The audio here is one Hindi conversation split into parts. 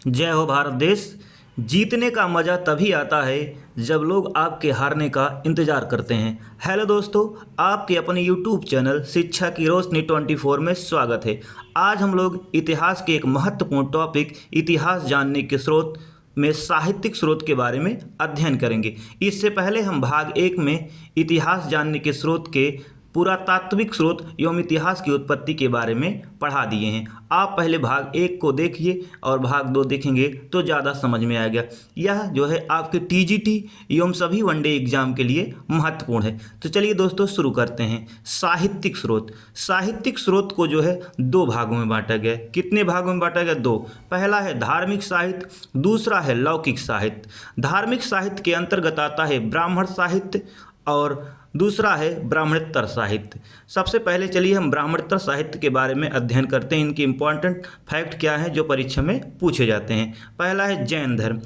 जय हो भारत देश। जीतने का मज़ा तभी आता है जब लोग आपके हारने का इंतज़ार करते हैं। हेलो दोस्तों, आपके अपने यूट्यूब चैनल शिक्षा की रोशनी 24 में स्वागत है। आज हम लोग इतिहास के एक महत्वपूर्ण टॉपिक इतिहास जानने के स्रोत में साहित्यिक स्रोत के बारे में अध्ययन करेंगे। इससे पहले हम भाग 1 में इतिहास जानने के स्रोत के पुरातात्विक स्रोत एवं इतिहास की उत्पत्ति के बारे में पढ़ा दिए हैं। आप पहले भाग 1 को देखिए और भाग 2 देखेंगे तो ज़्यादा समझ में आएगा। यह जो है आपके टीजीटी एवं सभी वनडे एग्जाम के लिए महत्वपूर्ण है। तो चलिए दोस्तों शुरू करते हैं। साहित्यिक स्रोत। साहित्यिक स्रोत को जो है 2 भागों में बांटा गया है। कितने भागों में बांटा गया? 2। पहला है धार्मिक साहित्य, दूसरा है लौकिक साहित्य। धार्मिक साहित्य के अंतर्गत आता है ब्राह्मण साहित्य और दूसरा है ब्राह्मणोत्तर साहित्य। सबसे पहले चलिए हम ब्राह्मणोत्तर साहित्य के बारे में अध्ययन करते हैं। इनके इंपॉर्टेंट फैक्ट क्या है जो परीक्षा में पूछे जाते हैं। पहला है जैन धर्म।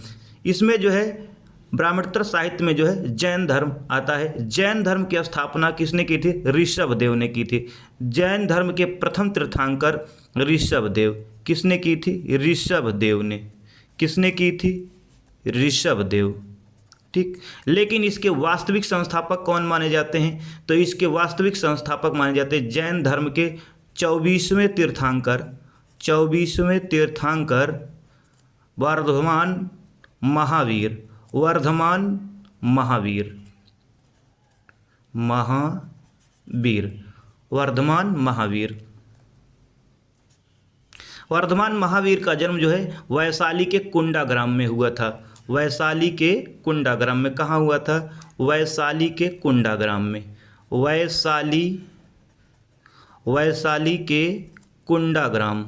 इसमें जो है ब्राह्मणोत्तर साहित्य में जो है जैन धर्म आता है। जैन धर्म की स्थापना किसने की थी? ऋषभदेव ने की थी। जैन धर्म के प्रथम तीर्थंकर ऋषभदेव। किसने की थी? ऋषभदेव ने। किसने की थी? ऋषभदेव। ठीक। लेकिन इसके वास्तविक संस्थापक कौन माने जाते हैं? तो इसके वास्तविक संस्थापक माने जाते हैं जैन धर्म के 24वें तीर्थंकर वर्धमान महावीर। वर्धमान महावीर का जन्म जो है वैशाली के कुंडाग्राम में हुआ था। वैशाली के कुंडाग्राम में। कहाँ हुआ था? वैशाली के कुंडाग्राम में। वैशाली के कुंडाग्राम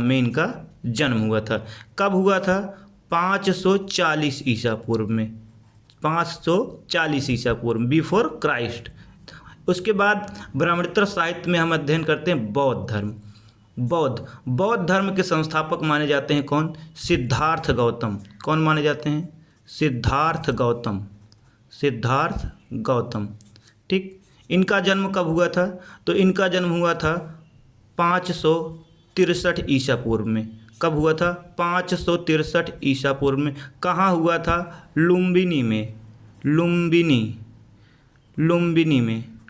में इनका जन्म हुआ था। कब हुआ था? 540 ईसा पूर्व में। 540 ईसा पूर्व, बिफोर क्राइस्ट। उसके बाद ब्राह्मणोत्तर साहित्य में हम अध्ययन करते हैं बौद्ध धर्म। बौद्ध धर्म के संस्थापक माने जाते हैं कौन? सिद्धार्थ गौतम। कौन माने जाते हैं? सिद्धार्थ गौतम। ठीक। इनका जन्म कब हुआ था? तो इनका जन्म हुआ था 563 ईसा पूर्व में। कब हुआ था? 563 ईसा पूर्व में। कहाँ हुआ था? लुम्बिनी में।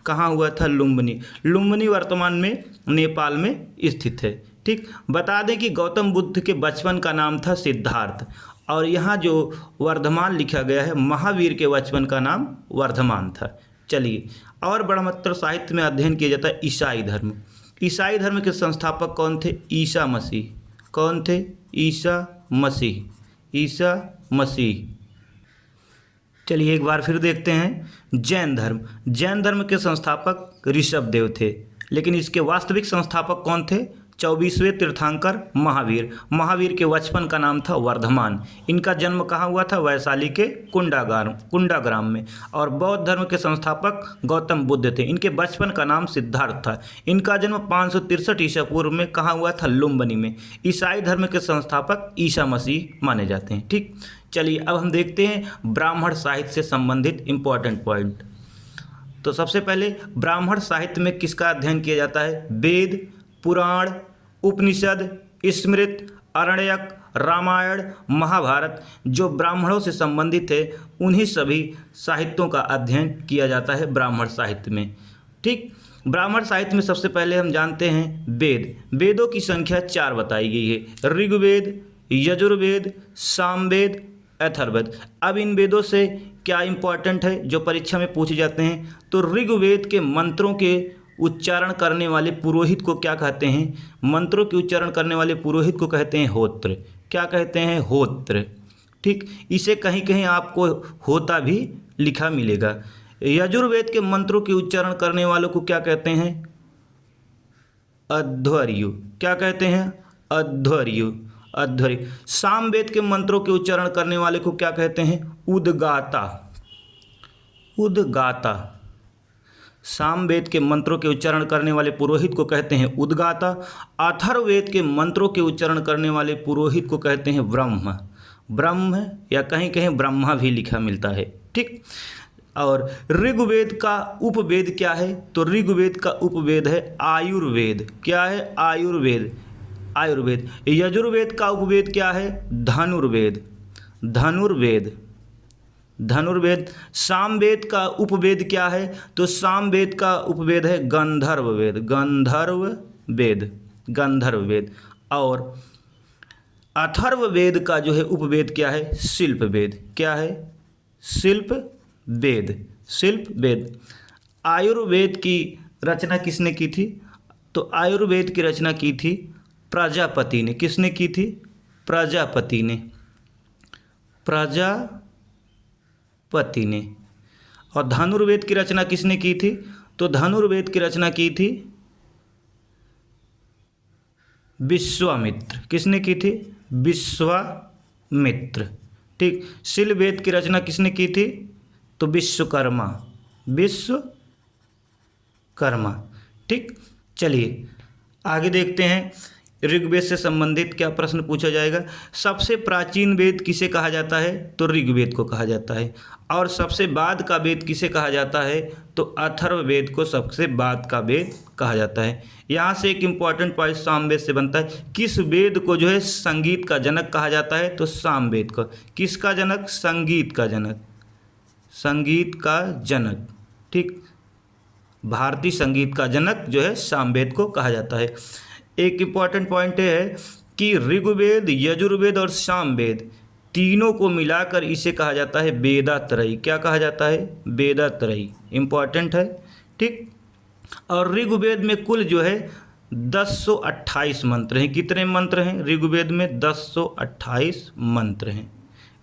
कहाँ हुआ था? लुम्बिनी वर्तमान में नेपाल में स्थित है। ठीक। बता दें कि गौतम बुद्ध के बचपन का नाम था सिद्धार्थ और यहाँ जो वर्धमान लिखा गया है, महावीर के बचपन का नाम वर्धमान था। चलिए, और ब्राह्मणोत्तर साहित्य में अध्ययन किया जाता है ईसाई धर्म। ईसाई धर्म के संस्थापक कौन थे? ईसा मसीह। कौन थे? ईसा मसीह। चलिए एक बार फिर देखते हैं। जैन धर्म के संस्थापक ऋषभदेव थे, लेकिन इसके वास्तविक संस्थापक कौन थे? 24वें तीर्थंकर महावीर के बचपन का नाम था वर्धमान। इनका जन्म कहाँ हुआ था? वैशाली के कुंडाग्राम में। और बौद्ध धर्म के संस्थापक गौतम बुद्ध थे। इनके बचपन का नाम सिद्धार्थ था। इनका जन्म 563 ईसा पूर्व में कहाँ हुआ था? लुम्बिनी में। ईसाई धर्म के संस्थापक ईसा मसीह माने जाते हैं। ठीक। चलिए अब हम देखते हैं ब्राह्मण साहित्य से संबंधित इंपॉर्टेंट पॉइंट। तो सबसे पहले ब्राह्मण साहित्य में किसका अध्ययन किया जाता है? वेद, पुराण, उपनिषद, स्मृति, आरण्यक, रामायण, महाभारत जो ब्राह्मणों से संबंधित है, उन्हीं सभी साहित्यों का अध्ययन किया जाता है ब्राह्मण साहित्य में। ठीक। ब्राह्मण साहित्य में सबसे पहले हम जानते हैं वेदों की संख्या 4 बताई गई है। ऋग्वेद, यजुर्वेद, सामवेद, अथर्ववेद। अब इन वेदों से क्या इंपॉर्टेंट है जो परीक्षा में पूछे जाते हैं? तो ऋग्वेद के मंत्रों के उच्चारण करने वाले पुरोहित को क्या कहते हैं? मंत्रों के उच्चारण करने वाले पुरोहित को कहते हैं होत्र। क्या कहते हैं? होत्र। ठीक। इसे कहीं कहीं आपको होता भी लिखा मिलेगा। यजुर्वेद के मंत्रों के उच्चारण करने वालों को क्या कहते हैं? अध्वर्यु। क्या कहते हैं? अध्वर्यु। सामवेद के मंत्रों के उच्चारण करने वाले को क्या कहते हैं? उद्गाता। सामवेद के मंत्रों के उच्चारण करने वाले पुरोहित को कहते हैं उद्गाता। अथर्ववेद के मंत्रों के उच्चारण करने वाले पुरोहित को कहते हैं ब्रह्म या कहीं कहीं ब्रह्मा भी लिखा मिलता है। ठीक। और ऋग्वेद का उपवेद क्या है? तो ऋग्वेद का उपवेद है आयुर्वेद। क्या है? आयुर्वेद। आयुर्वेद। यजुर्वेद का उपवेद क्या है? धनुर्वेद। धनुर्वेद। धनुर्वेद। सामवेद का उपवेद क्या है? तो सामवेद का उपवेद है गंधर्व वेद। गंधर्व वेद। गंधर्व वेद। और अथर्व वेद का जो है उपवेद क्या है? शिल्प वेद। क्या है? शिल्प वेद। शिल्प वेद। आयुर्वेद की रचना किसने की थी? तो आयुर्वेद की रचना की थी प्रजापति ने। किसने की थी? प्रजापति ने। प्रजापति ने। और धनुर्वेद की रचना किसने की थी? तो धनुर्वेद की रचना की थी विश्वामित्र। किसने की थी? विश्वामित्र। ठीक। शिल्पवेद की रचना किसने की थी? तो विश्वकर्मा। विश्वकर्मा। ठीक। चलिए आगे देखते हैं ऋग्वेद से संबंधित क्या प्रश्न पूछा जाएगा। सबसे प्राचीन वेद किसे कहा जाता है? तो ऋग्वेद को कहा जाता है। और सबसे बाद का वेद किसे कहा जाता है? तो अथर्ववेद को सबसे बाद का वेद कहा जाता है। यहाँ से एक इम्पॉर्टेंट पॉइंट सामवेद से बनता है। किस वेद को जो है संगीत का जनक कहा जाता है? तो सामवेद को। किसका जनक? संगीत का जनक। संगीत का जनक। ठीक। भारतीय संगीत का जनक जो है सामवेद को कहा जाता है। एक इम्पॉर्टेंट पॉइंट ये है कि ऋग्वेद, यजुर्वेद और सामवेद तीनों को मिलाकर इसे कहा जाता है वेदात्रयी। क्या कहा जाता है? वेदात्रयी। इम्पॉर्टेंट है। ठीक। और ऋग्वेद में कुल जो है 1028 मंत्र हैं। कितने मंत्र हैं ऋग्वेद में? 1028 मंत्र हैं।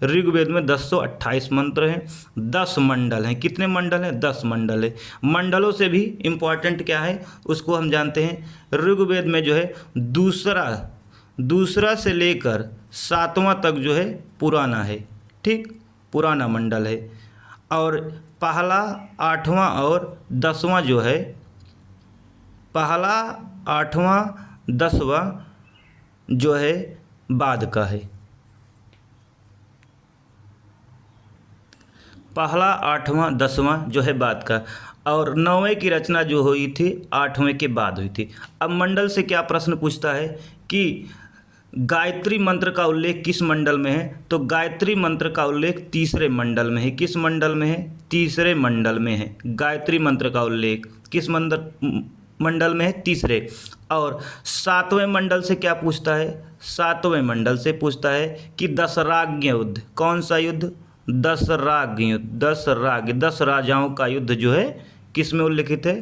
ऋग्वेद में 1028 मंत्र हैं। 10 मंडल हैं। कितने मंडल हैं? 10 मंडल है। मंडलों से भी इम्पॉर्टेंट क्या है उसको हम जानते हैं। ऋग्वेद में जो है दूसरा से लेकर 7वां तक जो है पुराना है। ठीक। पुराना मंडल है। और पहला 8वां और 10वां जो है, पहला 8वां 10वां जो है बाद का है। पहला 8वां 10वां जो है बाद का। और 9वें की रचना जो हुई थी 8वें के बाद हुई थी। अब मंडल से क्या प्रश्न पूछता है कि गायत्री मंत्र का उल्लेख किस मंडल में है? तो गायत्री मंत्र का उल्लेख तीसरे मंडल में है। किस मंडल में है? तीसरे मंडल में है। गायत्री मंत्र का उल्लेख किस मंडल में है? तीसरे। और 7वें मंडल से क्या पूछता है? 7वें मंडल से पूछता है कि दशराज्ञ युद्ध। कौन सा युद्ध? दशराज्ञ युद्ध। 10 राजाओं का युद्ध जो है किस में उल्लिखित है?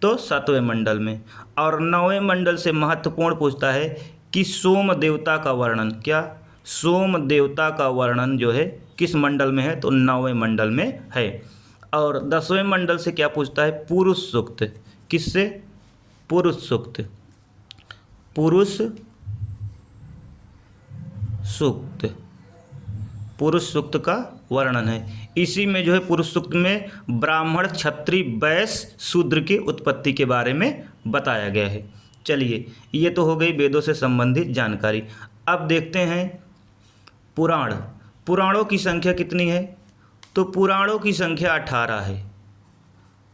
तो 7वें मंडल में। और 9वें मंडल से महत्वपूर्ण पूछता है कि सोम देवता का वर्णन। क्या? सोम देवता का वर्णन जो है किस मंडल में है? तो 9वें मंडल में है। और 10वें मंडल से क्या पूछता है? पुरुष सूक्त। किससे? पुरुष सूक्त। पुरुष सूक्त। पुरुष सूक्त का वर्णन है। इसी में जो है पुरुष सूक्त में ब्राह्मण, क्षत्रिय, वैश्य, शूद्र की उत्पत्ति के बारे में बताया गया है। चलिए ये तो हो गई वेदों से संबंधित जानकारी। अब देखते हैं पुराण। पुराणों की संख्या कितनी है? तो पुराणों की संख्या 18 है।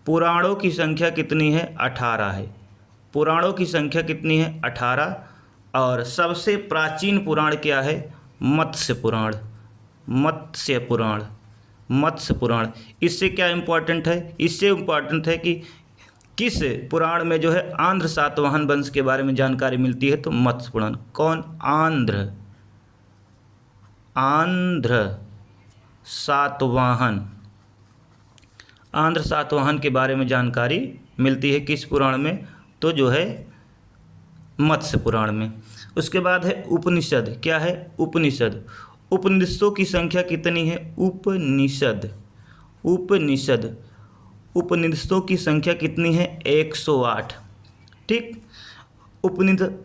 पुराणों की संख्या कितनी है? 18 है। पुराणों की संख्या कितनी है? 18। और सबसे प्राचीन पुराण क्या है? मत्स्य पुराण। मत्स्य पुराण। मत्स्य पुराण। इससे क्या इम्पोर्टेंट है? इससे इम्पोर्टेंट है कि किस पुराण में जो है आंध्र सातवाहन वंश के बारे में जानकारी मिलती है? तो मत्स्य पुराण। कौन? आंध्र सातवाहन। आंध्र सातवाहन के बारे में जानकारी मिलती है किस पुराण में? तो जो है मत्स्य पुराण में। उसके बाद है उपनिषद। क्या है? उपनिषद। उपनिषदों की संख्या कितनी है? उपनिषदों की संख्या कितनी है? 108। ठीक।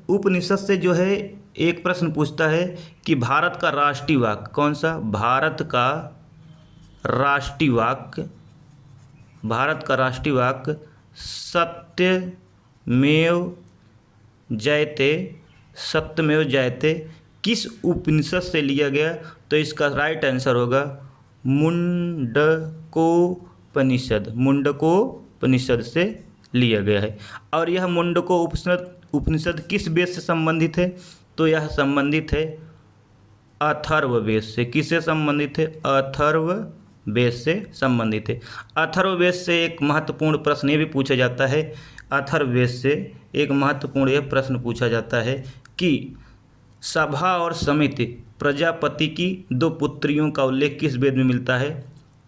उपनिषद से जो है एक प्रश्न पूछता है कि भारत का राष्ट्रीय वाक्य कौन सा? भारत का राष्ट्रीय वाक्य सत्यमेव जयते किस उपनिषद से लिया गया? तो इसका राइट आंसर होगा मुंडकोपनिषद। मुंडकोपनिषद से लिया गया है। और यह मुंडको उपनिषद किस वेद से संबंधित है? तो यह संबंधित है अथर्ववेद से। किससे संबंधित है? अथर्ववेद से संबंधित है। अथर्ववेद से एक महत्वपूर्ण प्रश्न ये भी पूछा जाता है, अथर्ववेद से एक महत्वपूर्ण यह प्रश्न पूछा जाता है कि सभा और समिति प्रजापति की दो पुत्रियों का उल्लेख किस वेद में मिलता है?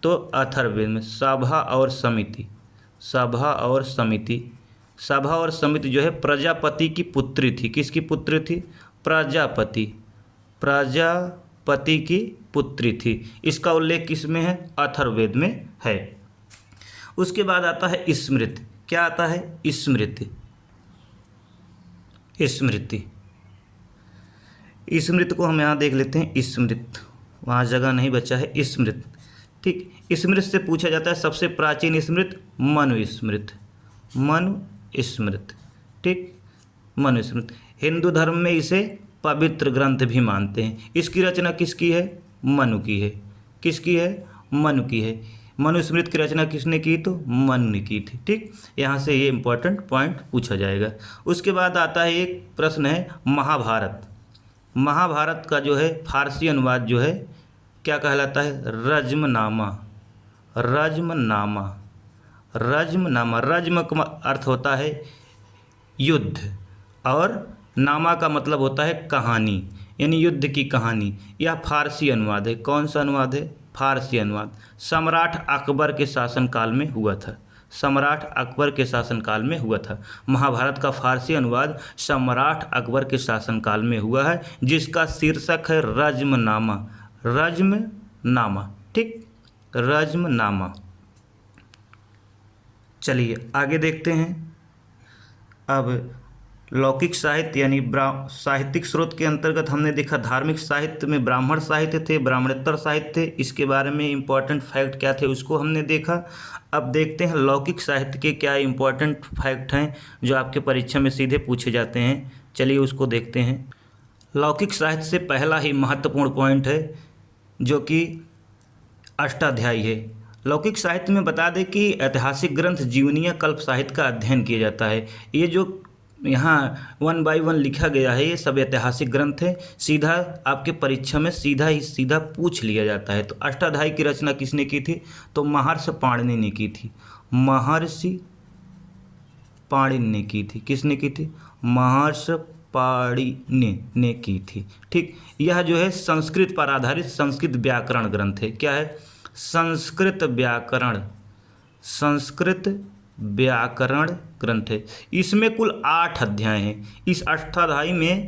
तो अथर्ववेद में। सभा और समिति, सभा और समिति, सभा और समिति जो है प्रजापति की पुत्री थी। किसकी पुत्री थी? प्रजापति, प्रजापति की पुत्री थी। इसका उल्लेख किस में है? अथर्ववेद में है। उसके बाद आता है स्मृति। क्या आता है? स्मृति, स्मृति, स्मृति को हम यहाँ देख लेते हैं। स्मृति, वहाँ जगह नहीं बचा है। स्मृति, ठीक। स्मृति से पूछा जाता है सबसे प्राचीन स्मृति मनुस्मृति, मनुस्मृति, ठीक, मनुस्मृति। हिंदू धर्म में इसे पवित्र ग्रंथ भी मानते हैं। इसकी रचना किसकी है? मनु की है। किसकी है? मनु की है। मनुस्मृति की रचना किसने की? तो मनु ने की थी, ठीक। यहाँ से ये इंपॉर्टेंट पॉइंट पूछा जाएगा। उसके बाद आता है एक प्रश्न है महाभारत। महाभारत का जो है फारसी अनुवाद जो है क्या कहलाता है? रज्मनामा, रज्मनामा, रज्मनामा। रज्म का अर्थ होता है युद्ध और नामा का मतलब होता है कहानी, यानी युद्ध की कहानी। यह फारसी अनुवाद है। कौन सा अनुवाद है? फारसी अनुवाद। सम्राट अकबर के शासनकाल में हुआ था, सम्राट अकबर के शासनकाल में हुआ था। महाभारत का फारसी अनुवाद सम्राट अकबर के शासनकाल में हुआ है, जिसका शीर्षक है रज्मनामा, रज्मनामा, ठीक, रज्मनामा। चलिए आगे देखते हैं। अब लौकिक साहित्य यानी साहित्यिक स्रोत के अंतर्गत हमने देखा धार्मिक साहित्य में ब्राह्मण साहित्य थे, ब्राह्मणेतर साहित्य थे। इसके बारे में इम्पॉर्टेंट फैक्ट क्या थे उसको हमने देखा। अब देखते हैं लौकिक साहित्य के क्या इम्पॉर्टेंट फैक्ट हैं जो आपके परीक्षा में सीधे पूछे जाते हैं। चलिए उसको देखते हैं। लौकिक साहित्य से पहला ही महत्वपूर्ण पॉइंट है जो कि अष्टाध्यायी है। लौकिक साहित्य में बता दें कि ऐतिहासिक ग्रंथ, जीवनीय, कल्प साहित्य का अध्ययन किया जाता है। ये जो यहाँ 1 बाय 1 लिखा गया है ये सब ऐतिहासिक ग्रंथ है। सीधा आपके परीक्षा में सीधा पूछ लिया जाता है। तो अष्टाध्यायी की रचना किसने की थी? तो महर्षि पाणिनि ने की थी। महर्षि पाणिनि ने की थी। किसने की थी? महर्षि पाणिनि ने की थी, ठीक। यह जो है संस्कृत पर आधारित संस्कृत व्याकरण ग्रंथ है। क्या है? संस्कृत व्याकरण, संस्कृत व्याकरण ग्रंथ है। इसमें कुल 8 अध्याय हैं। इस अष्टाध्यायी में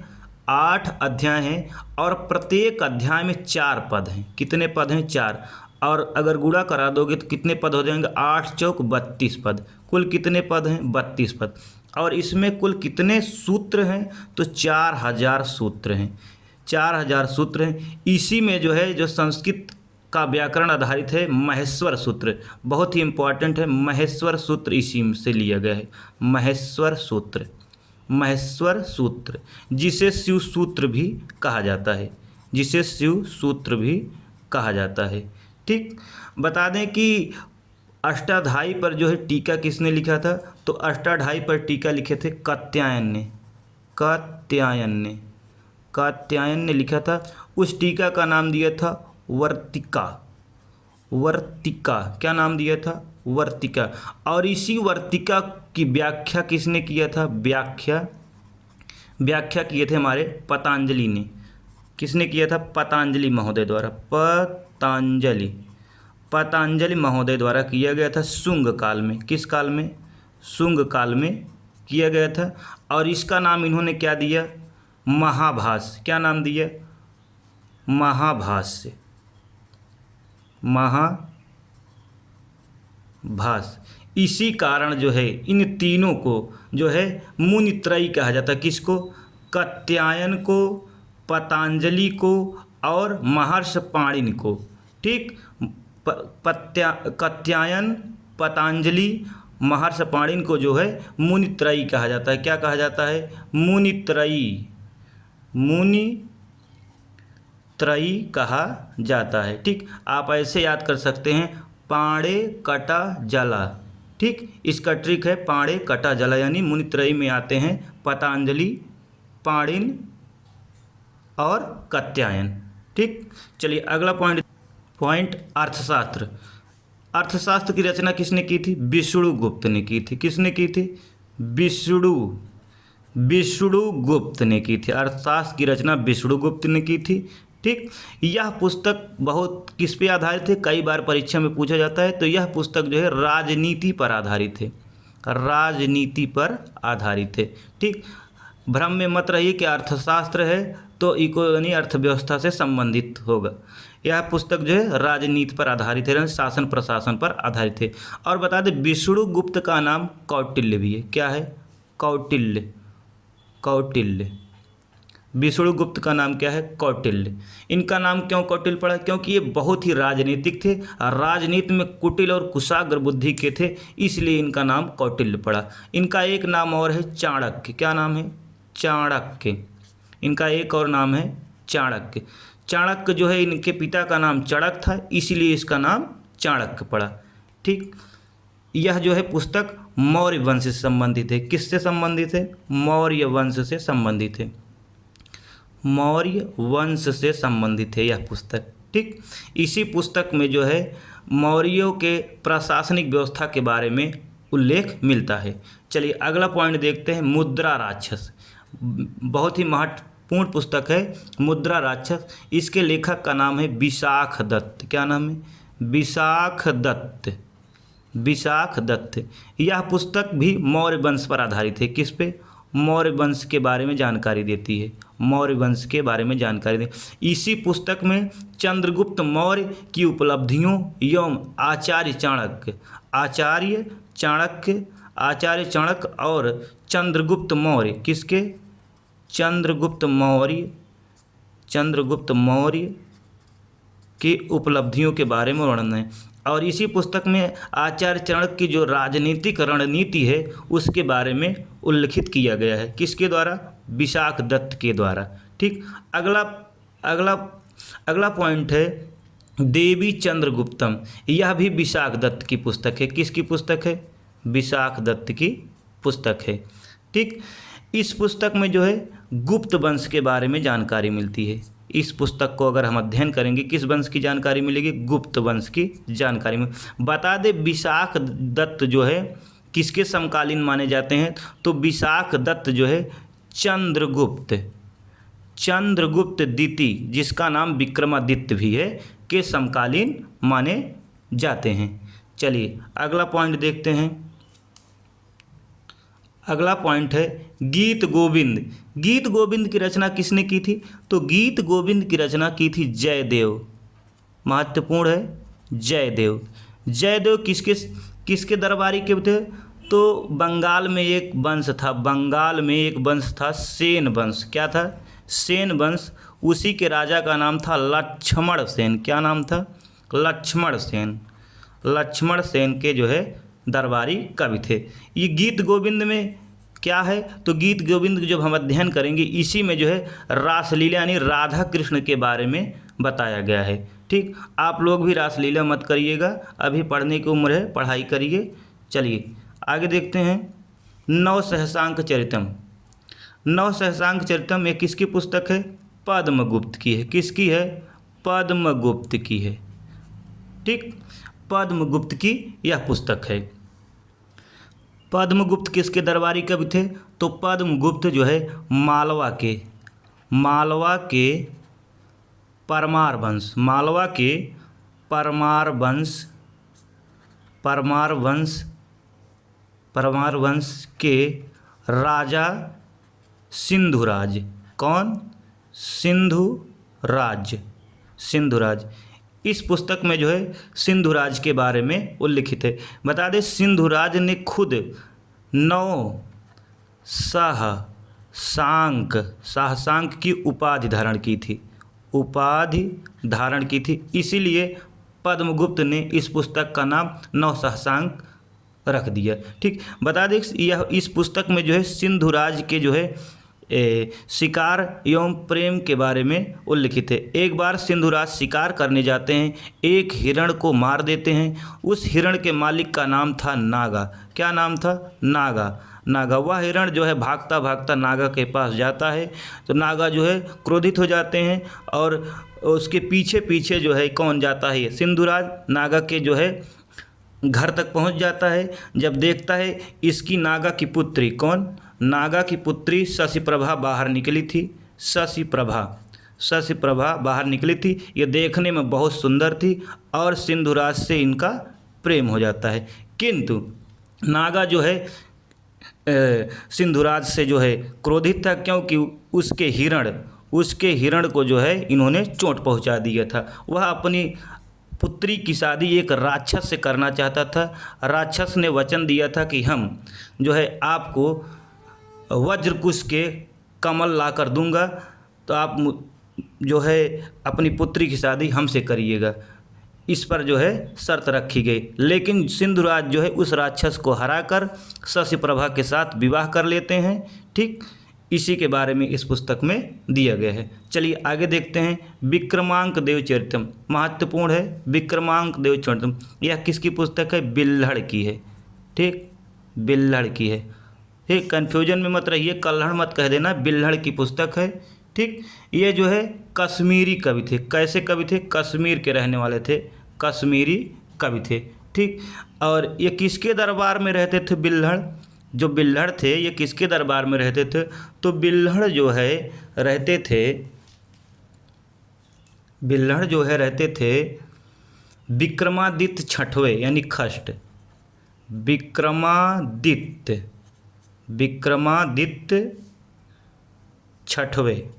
8 अध्याय हैं और प्रत्येक अध्याय में 4 पद हैं। कितने पद हैं? 4। और अगर गुणा करा दोगे तो कितने पद हो जाएंगे? 8 चौक 32 पद। कुल कितने पद हैं? 32 पद। और इसमें कुल कितने सूत्र हैं? तो 4000 सूत्र हैं। 4000 सूत्र हैं। इसी में जो है जो संस्कृत का व्याकरण आधारित है महेश्वर सूत्र, बहुत ही इम्पॉर्टेंट है। महेश्वर सूत्र इसी से लिया गया है। महेश्वर सूत्र, महेश्वर सूत्र, जिसे शिव सूत्र भी कहा जाता है, जिसे शिव सूत्र भी कहा जाता है, ठीक। बता दें कि अष्टाध्यायी पर जो है टीका किसने लिखा था? तो अष्टाध्यायी पर टीका लिखे थे कात्यायन ने, कात्यायन ने, कात्यायन ने लिखा था। उस टीका का नाम दिया था वर्तिका, वर्तिका। क्या नाम दिया था? वर्तिका। और इसी वर्तिका की व्याख्या किसने किया था? व्याख्या किए थे हमारे पतंजलि ने। किसने किया था? पतंजलि महोदय द्वारा। पतंजलि महोदय द्वारा किया गया था शुंग काल में। किस काल में? शुंग काल में किया गया था। और इसका नाम इन्होंने क्या दिया? महाभाष्य। क्या नाम दिया? महाभाष्य, महाभाष्य। इसी कारण जो है इन तीनों को जो है मुनित्रयी कहा जाता है। किसको? कात्यायन को, पतंजलि को और महर्षि पाणिनि को, ठीक। कात्यायन, पतंजलि, महर्षि पाणिनि को जो है मुनित्रयी कहा जाता है। क्या कहा जाता है? मुनित्रयी, मुनित्रयी कहा जाता है, ठीक। आप ऐसे याद कर सकते हैं, पाणे कटा जला, ठीक। इसका ट्रिक है पाणे कटा जला, यानी मुनित्रयी में आते हैं पतंजलि, पाणिनि और कात्यायन। ठीक, चलिए अगला पॉइंट अर्थशास्त्र। अर्थशास्त्र की रचना किसने की थी? विष्णुगुप्त ने की थी। किसने की थी? विष्णुगुप्त ने की थी। अर्थशास्त्र की रचना विष्णुगुप्त ने की थी। ठीक, यह पुस्तक बहुत किस पे आधारित है? कई बार परीक्षा में पूछा जाता है। तो यह पुस्तक जो है राजनीति पर आधारित है। राजनीति पर आधारित है। ठीक, भ्रम में मत रहिए कि अर्थशास्त्र है तो यानी अर्थव्यवस्था से संबंधित होगा। यह पुस्तक जो है राजनीति पर आधारित है, शासन प्रशासन पर आधारित है। और बता दें विष्णुगुप्त का नाम कौटिल्य भी है। क्या है? कौटिल्य। कौटिल्य। विष्णुगुप्त का नाम क्या है? कौटिल्य। इनका नाम क्यों कौटिल्य पड़ा? क्योंकि ये बहुत ही राजनीतिक थे, राजनीति में कुटिल और कुशाग्र बुद्धि के थे, इसलिए इनका नाम कौटिल्य पड़ा। इनका एक नाम और है चाणक्य। क्या नाम है? चाणक्य। इनका एक और नाम है चाणक्य। चाणक्य जो है इनके पिता का नाम चणक था, इसलिए इसका नाम चाणक्य पड़ा। ठीक, यह जो है पुस्तक मौर्य वंश से संबंधित है। किससे संबंधित है? मौर्य वंश से संबंधित है। मौर्य वंश से संबंधित है यह पुस्तक। ठीक, इसी पुस्तक में जो है मौर्यों के प्रशासनिक व्यवस्था के बारे में उल्लेख मिलता है। चलिए अगला पॉइंट देखते हैं, मुद्रा राक्षस। बहुत ही महत्वपूर्ण पुस्तक है मुद्रा राक्षस। इसके लेखक का नाम है विशाख दत्त। क्या नाम है? विशाख दत्त। विशाख दत्त। यह पुस्तक भी मौर्य वंश पर आधारित है। किस पे? मौर्य वंश के बारे में जानकारी देती है। मौर्य वंश के बारे में जानकारी दे। इसी पुस्तक में चंद्रगुप्त मौर्य की उपलब्धियों एवं आचार्य चाणक्य और चंद्रगुप्त मौर्य, किसके? चंद्रगुप्त मौर्य की उपलब्धियों के बारे में वर्णन है। और इसी पुस्तक में आचार्य चाणक्य की जो राजनीतिक रणनीति है उसके बारे में उल्लिखित किया गया है। किसके द्वारा? विशाख दत्त के द्वारा। ठीक, अगला पॉइंट है देवी चंद्रगुप्तम। यह भी विशाख दत्त की पुस्तक है। किसकी पुस्तक है? विशाख दत्त की पुस्तक है। ठीक, इस पुस्तक में जो है गुप्त वंश के बारे में जानकारी मिलती है। इस पुस्तक को अगर हम अध्ययन करेंगे किस वंश की जानकारी मिलेगी? गुप्त वंश की जानकारी में। बता दें विशाख दत्त जो है किसके समकालीन माने जाते हैं? तो विशाख दत्त जो है चंद्रगुप्त द्वितीय, जिसका नाम विक्रमादित्य भी है, के समकालीन माने जाते हैं। चलिए अगला पॉइंट देखते हैं। अगला पॉइंट है गीत गोविंद। गीत गोविंद की रचना किसने की थी? तो गीत गोविंद की रचना की थी जयदेव। महत्वपूर्ण है जयदेव। जयदेव किसके दरबारी के थे? तो बंगाल में एक वंश था सेन वंश। क्या था? सेन वंश। उसी के राजा का नाम था लक्ष्मण सेन। क्या नाम था? लक्ष्मण सेन के जो है दरबारी कवि थे। ये गीत गोविंद में क्या है? तो गीत गोविंद जब हम अध्ययन करेंगे इसी में जो है रासलीला यानी राधा कृष्ण के बारे में बताया गया है। ठीक, आप लोग भी रासलीला मत करिएगा, अभी पढ़ने की उम्र है, पढ़ाई करिए। चलिए आगे देखते हैं नवसहसांक चरितम ये किसकी पुस्तक है? पद्मगुप्त की है। किसकी है? पद्मगुप्त की है। ठीक, पद्मगुप्त की यह पुस्तक है। पद्मगुप्त किसके दरबारी कवि थे? तो पद्मगुप्त जो है मालवा के परमार वंश के राजा सिंधुराज। कौन? सिंधुराज। इस पुस्तक में जो है सिंधुराज के बारे में उल्लिखित है। बता दें सिंधुराज ने खुद 9 सहसांक की उपाधि धारण की थी। इसीलिए पद्मगुप्त ने इस पुस्तक का नाम 9 सहसांक रख दिया। ठीक, बता दें यह इस पुस्तक में जो है सिंधुराज के जो है शिकार एवं प्रेम के बारे में उल्लिखित है। एक बार सिंधुराज शिकार करने जाते हैं, एक हिरण को मार देते हैं। उस हिरण के मालिक का नाम था नागा। क्या नाम था? नागा। वह हिरण जो है भागता भागता नागा के पास जाता है, तो नागा जो है क्रोधित हो जाते हैं और उसके पीछे पीछे जो है कौन जाता है, सिंधुराज नागा के जो है घर तक पहुंच जाता है। जब देखता है इसकी नागा की पुत्री, कौन, नागा की पुत्री शशिप्रभा बाहर निकली थी। शशिप्रभा बाहर निकली थी, ये देखने में बहुत सुंदर थी और सिंधुराज से इनका प्रेम हो जाता है। किंतु नागा जो है सिंधुराज से जो है क्रोधित था, क्योंकि उसके हिरण को जो है इन्होंने चोट पहुंचा दिया था। वह अपनी पुत्री की शादी एक राक्षस से करना चाहता था। राक्षस ने वचन दिया था कि हम जो है आपको वज्रकुश के कमल ला कर दूंगा, तो आप जो है अपनी पुत्री की शादी हमसे करिएगा। इस पर जो है शर्त रखी गई, लेकिन सिंधुराज जो है उस राक्षस को हराकर शशिप्रभा के साथ विवाह कर लेते हैं। ठीक, इसी के बारे में इस पुस्तक में दिया गया है। चलिए आगे देखते हैं। विक्रमांक देवचरितम महत्वपूर्ण है। विक्रमांक देवचरितम यह किसकी पुस्तक है, बिल्हड़ की है। ठीक, बिल्हड़ की है। ठीक, कन्फ्यूजन में मत रहिए, कल्हड़ मत कह देना, बिल्हड़ की पुस्तक है। ठीक, ये जो है कश्मीरी कवि थे। कैसे कवि थे, कश्मीर के रहने वाले थे, कश्मीरी कवि थे। ठीक, और ये किसके दरबार में रहते थे, बिल्हड़ जो बिल्हड़ थे ये किसके दरबार में रहते थे, तो बिल्हड़ जो है रहते थे विक्रमादित्य छठवें यानी खष्ट, विक्रमादित्य छठवें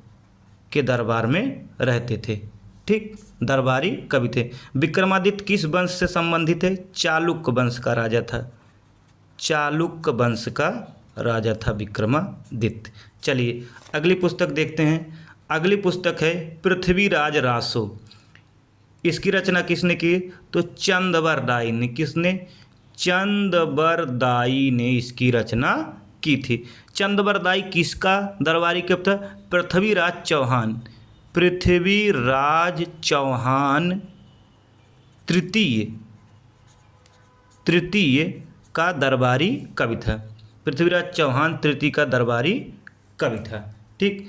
के दरबार में रहते थे। ठीक, दरबारी कवि थे। विक्रमादित्य किस वंश से संबंधित है, चालुक्य वंश का राजा था। चालुक्य वंश का राजा था विक्रमादित्य। चलिए अगली पुस्तक देखते हैं। अगली पुस्तक है पृथ्वीराज रासो। इसकी रचना किसने की, तो चंदबरदाई ने। किसने, चंदबरदाई ने इसकी रचना की थी। चंदबरदाई किसका दरबारी कवि था, पृथ्वीराज चौहान। पृथ्वीराज चौहान तृतीय का दरबारी कवि था। पृथ्वीराज चौहान तृतीय का दरबारी कवि था। ठीक,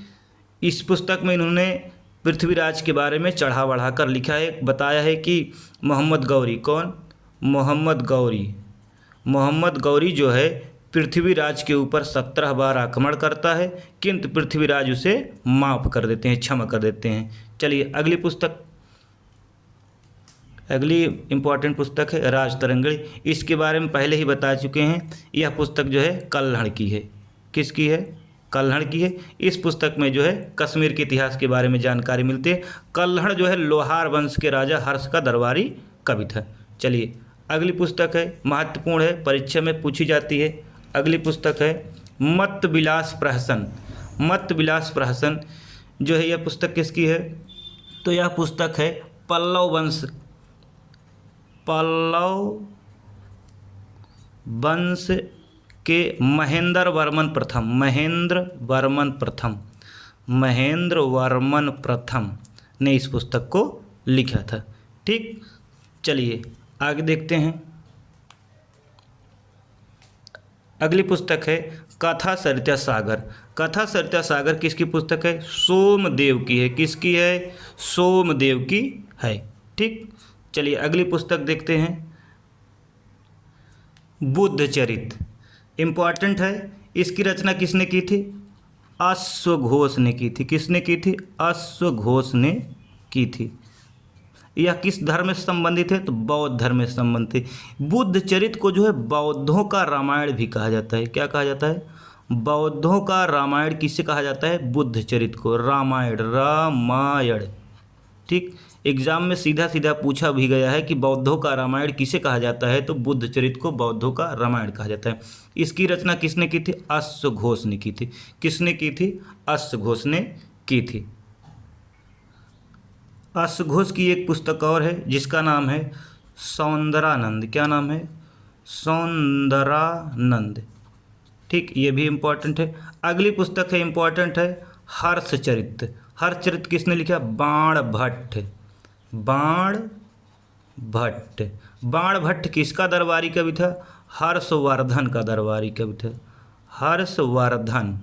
इस पुस्तक में इन्होंने पृथ्वीराज के बारे में चढ़ा बढ़ा कर लिखा है। बताया है कि मोहम्मद गौरी, कौन, मोहम्मद गौरी जो है पृथ्वीराज के ऊपर 17 बार आक्रमण करता है, किंतु पृथ्वीराज उसे माफ़ कर देते हैं, क्षमा कर देते हैं। चलिए अगली इम्पॉर्टेंट पुस्तक है राजतरंगिणी। इसके बारे में पहले ही बता चुके हैं। यह पुस्तक जो है कल्हड़ की है। किसकी है, कल्हड़ की है। इस पुस्तक में जो है कश्मीर के इतिहास के बारे में जानकारी मिलती है। कल्हड़ जो है लोहार वंश के राजा हर्ष का दरबारी कवि था। चलिए अगली पुस्तक है, महत्वपूर्ण है, परीक्षा में पूछी जाती है। अगली पुस्तक है मत्त विलास प्रहसन। जो है यह पुस्तक किसकी है, तो यह पुस्तक है पल्लव वंश के महेंद्र वर्मन प्रथम ने इस पुस्तक को लिखा था। ठीक, चलिए आगे देखते हैं। अगली पुस्तक है कथा सरिता सागर किसकी पुस्तक है, सोमदेव की है। किसकी है, सोमदेव की है। ठीक, चलिए अगली पुस्तक देखते हैं बुद्धचरित। इम्पॉर्टेंट है। इसकी रचना किसने की थी, अश्वघोष ने की थी। किसने की थी, अश्वघोष ने की थी। यह किस धर्म से संबंधित है, तो बौद्ध धर्म से संबंधित है। बुद्धचरित को जो है बौद्धों का रामायण भी कहा जाता है। क्या कहा जाता है, बौद्धों का रामायण। किसे कहा जाता है, बुद्धचरित को रामायण। ठीक, एग्जाम में सीधा सीधा पूछा भी गया है कि बौद्धों का रामायण किसे कहा जाता है, तो बुद्धचरित को बौद्धों का रामायण कहा जाता है। इसकी रचना किसने की थी, अश्वघोष ने की थी। किसने की थी, अश्वघोष ने की थी। अश्वघोष की एक पुस्तक और है जिसका नाम है सौंदरानंद। क्या नाम है, सौंदरानंद। ठीक, ये भी इम्पोर्टेंट है। अगली पुस्तक है, इम्पोर्टेंट है, हर्षचरित। हर्षचरित किसने लिखा, बाण भट्ट किसका दरबारी कवि था, हर्षवर्धन का दरबारी कवि था। हर्षवर्धन,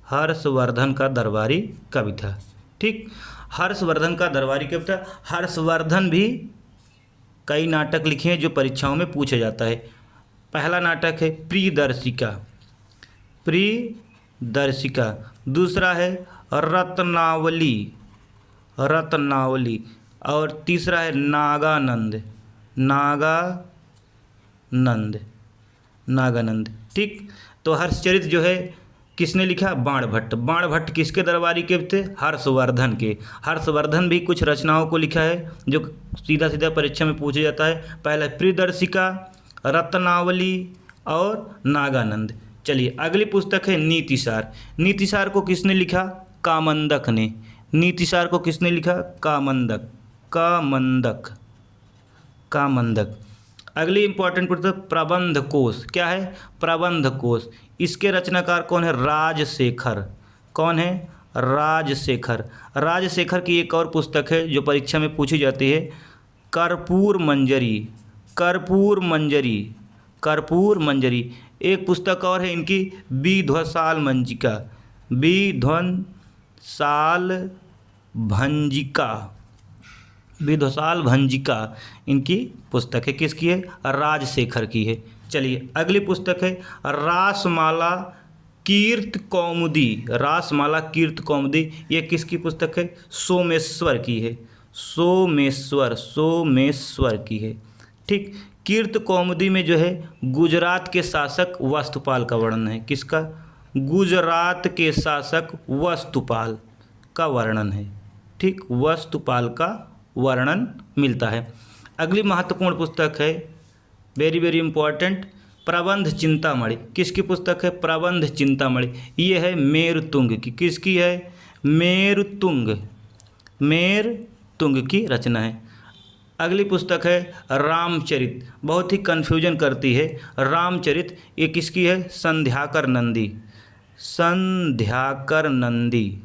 हर्षवर्धन का दरबारी कविता। ठीक, हर्षवर्धन का दरबारी कविता। हर्षवर्धन भी कई नाटक लिखे हैं जो परीक्षाओं में पूछा जाता है। पहला नाटक है प्रियदर्शिका, प्रियदर्शिका। दूसरा है रत्नावली, रत्नावली। और तीसरा है नागानंद, नागानंद, नागानंद। ठीक, तो हर्षचरित जो है किसने लिखा? बाणभट्ट। बाणभट्ट किसके दरबारी कवि थे? हर्षवर्धन के। हर्षवर्धन भी कुछ रचनाओं को लिखा है जो सीधा सीधा परीक्षा में पूछा जाता है। पहला प्रियदर्शिका, रत्नावली और नागानंद। चलिए अगली पुस्तक है नीतिसार। नीतिसार को किसने लिखा? कामंदक ने। नीतिसार को किसने लिखा? कामंदक, कामंदक, कामंदक। अगली इंपॉर्टेंट पुस्तक प्रबंध कोश। क्या है? प्रबंध कोश। इसके रचनाकार कौन है? राजशेखर। कौन है? राजशेखर। राजशेखर की एक और पुस्तक है जो परीक्षा में पूछी जाती है, कर्पूर मंजरी, कर्पूर मंजरी, कर्पूर मंजरी। एक पुस्तक और है इनकी, विध्वंसाल मंजिका, विध्वंसाल भंजिका, विध्वंसाल भंजिका इनकी पुस्तक है। किसकी है? राजशेखर की है। चलिए अगली पुस्तक है रासमाला कीर्त कौमुदी। रासमाला कीर्त कौमुदी ये किसकी पुस्तक है? सोमेश्वर की है। सोमेश्वर, सोमेश्वर की है। ठीक, कीर्त कौमुदी में जो है गुजरात के शासक वस्तुपाल का वर्णन है। किसका? गुजरात के शासक वस्तुपाल का वर्णन है। ठीक, वस्तुपाल का वर्णन मिलता है। अगली महत्वपूर्ण पुस्तक है, वेरी वेरी इंपॉर्टेंट, प्रबंध चिंतामणि। किसकी पुस्तक है? प्रबंध चिंतामणि। ये है मेरुतुंग की। किसकी है? मेरुतुंग, मेरुतुंग की रचना है। अगली पुस्तक है रामचरित। बहुत ही कन्फ्यूजन करती है रामचरित। ये किसकी है? संध्याकर नंदी, संध्याकर नंदी,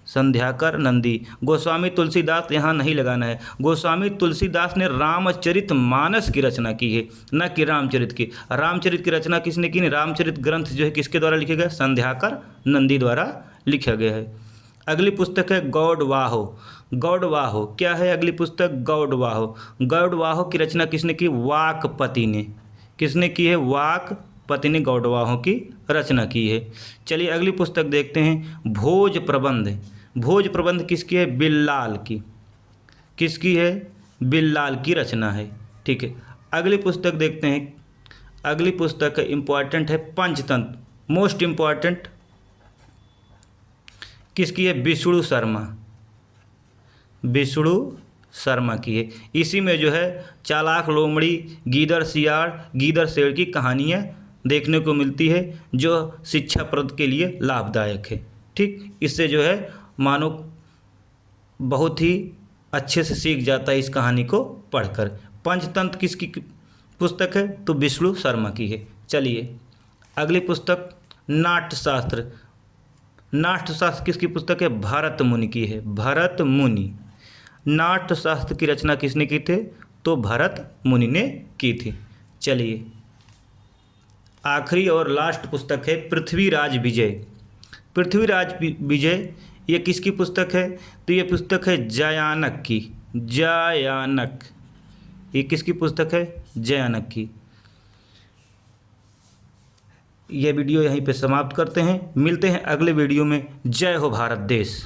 संध्याकर नंदी। गोस्वामी तुलसीदास यहाँ नहीं लगाना है। गोस्वामी तुलसीदास ने रामचरित मानस की रचना की है, न कि रामचरित की। रामचरित की रचना किसने की? रामचरित ग्रंथ जो है किसके द्वारा लिखा गया? संध्याकर नंदी द्वारा लिखा गया है। अगली पुस्तक है गौडवाहो। गौडवाहो क्या है? अगली पुस्तक गौडवाहो। गौडवाहो की रचना किसने की? वाकपति ने। किसने की है? वाकपति ने गौडवाहो की रचना की है। चलिए अगली पुस्तक देखते हैं, भोज प्रबंध। भोज प्रबंध किसकी है? बिल्लाल की। किसकी है? बिल्लाल की रचना है। ठीक है, अगली पुस्तक देखते हैं। अगली पुस्तक इंपॉर्टेंट है पंचतंत्र, मोस्ट इंपॉर्टेंट। किसकी है? विष्णु शर्मा, विष्णु शर्मा की है। इसी में जो है चालाक लोमड़ी, गीदड़ सियाड़, गीदड़ शेर की कहानियाँ देखने को मिलती है जो शिक्षाप्रद के लिए लाभदायक है। ठीक, इससे जो है मानो बहुत ही अच्छे से सीख जाता है इस कहानी को पढ़कर। पंचतंत्र किसकी पुस्तक है? तो विष्णु शर्मा की है। चलिए अगली पुस्तक नाट्यशास्त्र। नाट्यशास्त्र किसकी पुस्तक है? भरत मुनि की है। भरत मुनि। नाट्यशास्त्र की रचना किसने की थी? तो भरत मुनि ने की थी। चलिए आखिरी और लास्ट पुस्तक है पृथ्वीराज विजय। पृथ्वीराज विजय ये किसकी पुस्तक है? तो ये पुस्तक है जयानक की। जयानक, ये किसकी पुस्तक है? जयानक की। यह वीडियो यहीं पे समाप्त करते हैं। मिलते हैं अगले वीडियो में। जय हो भारत देश।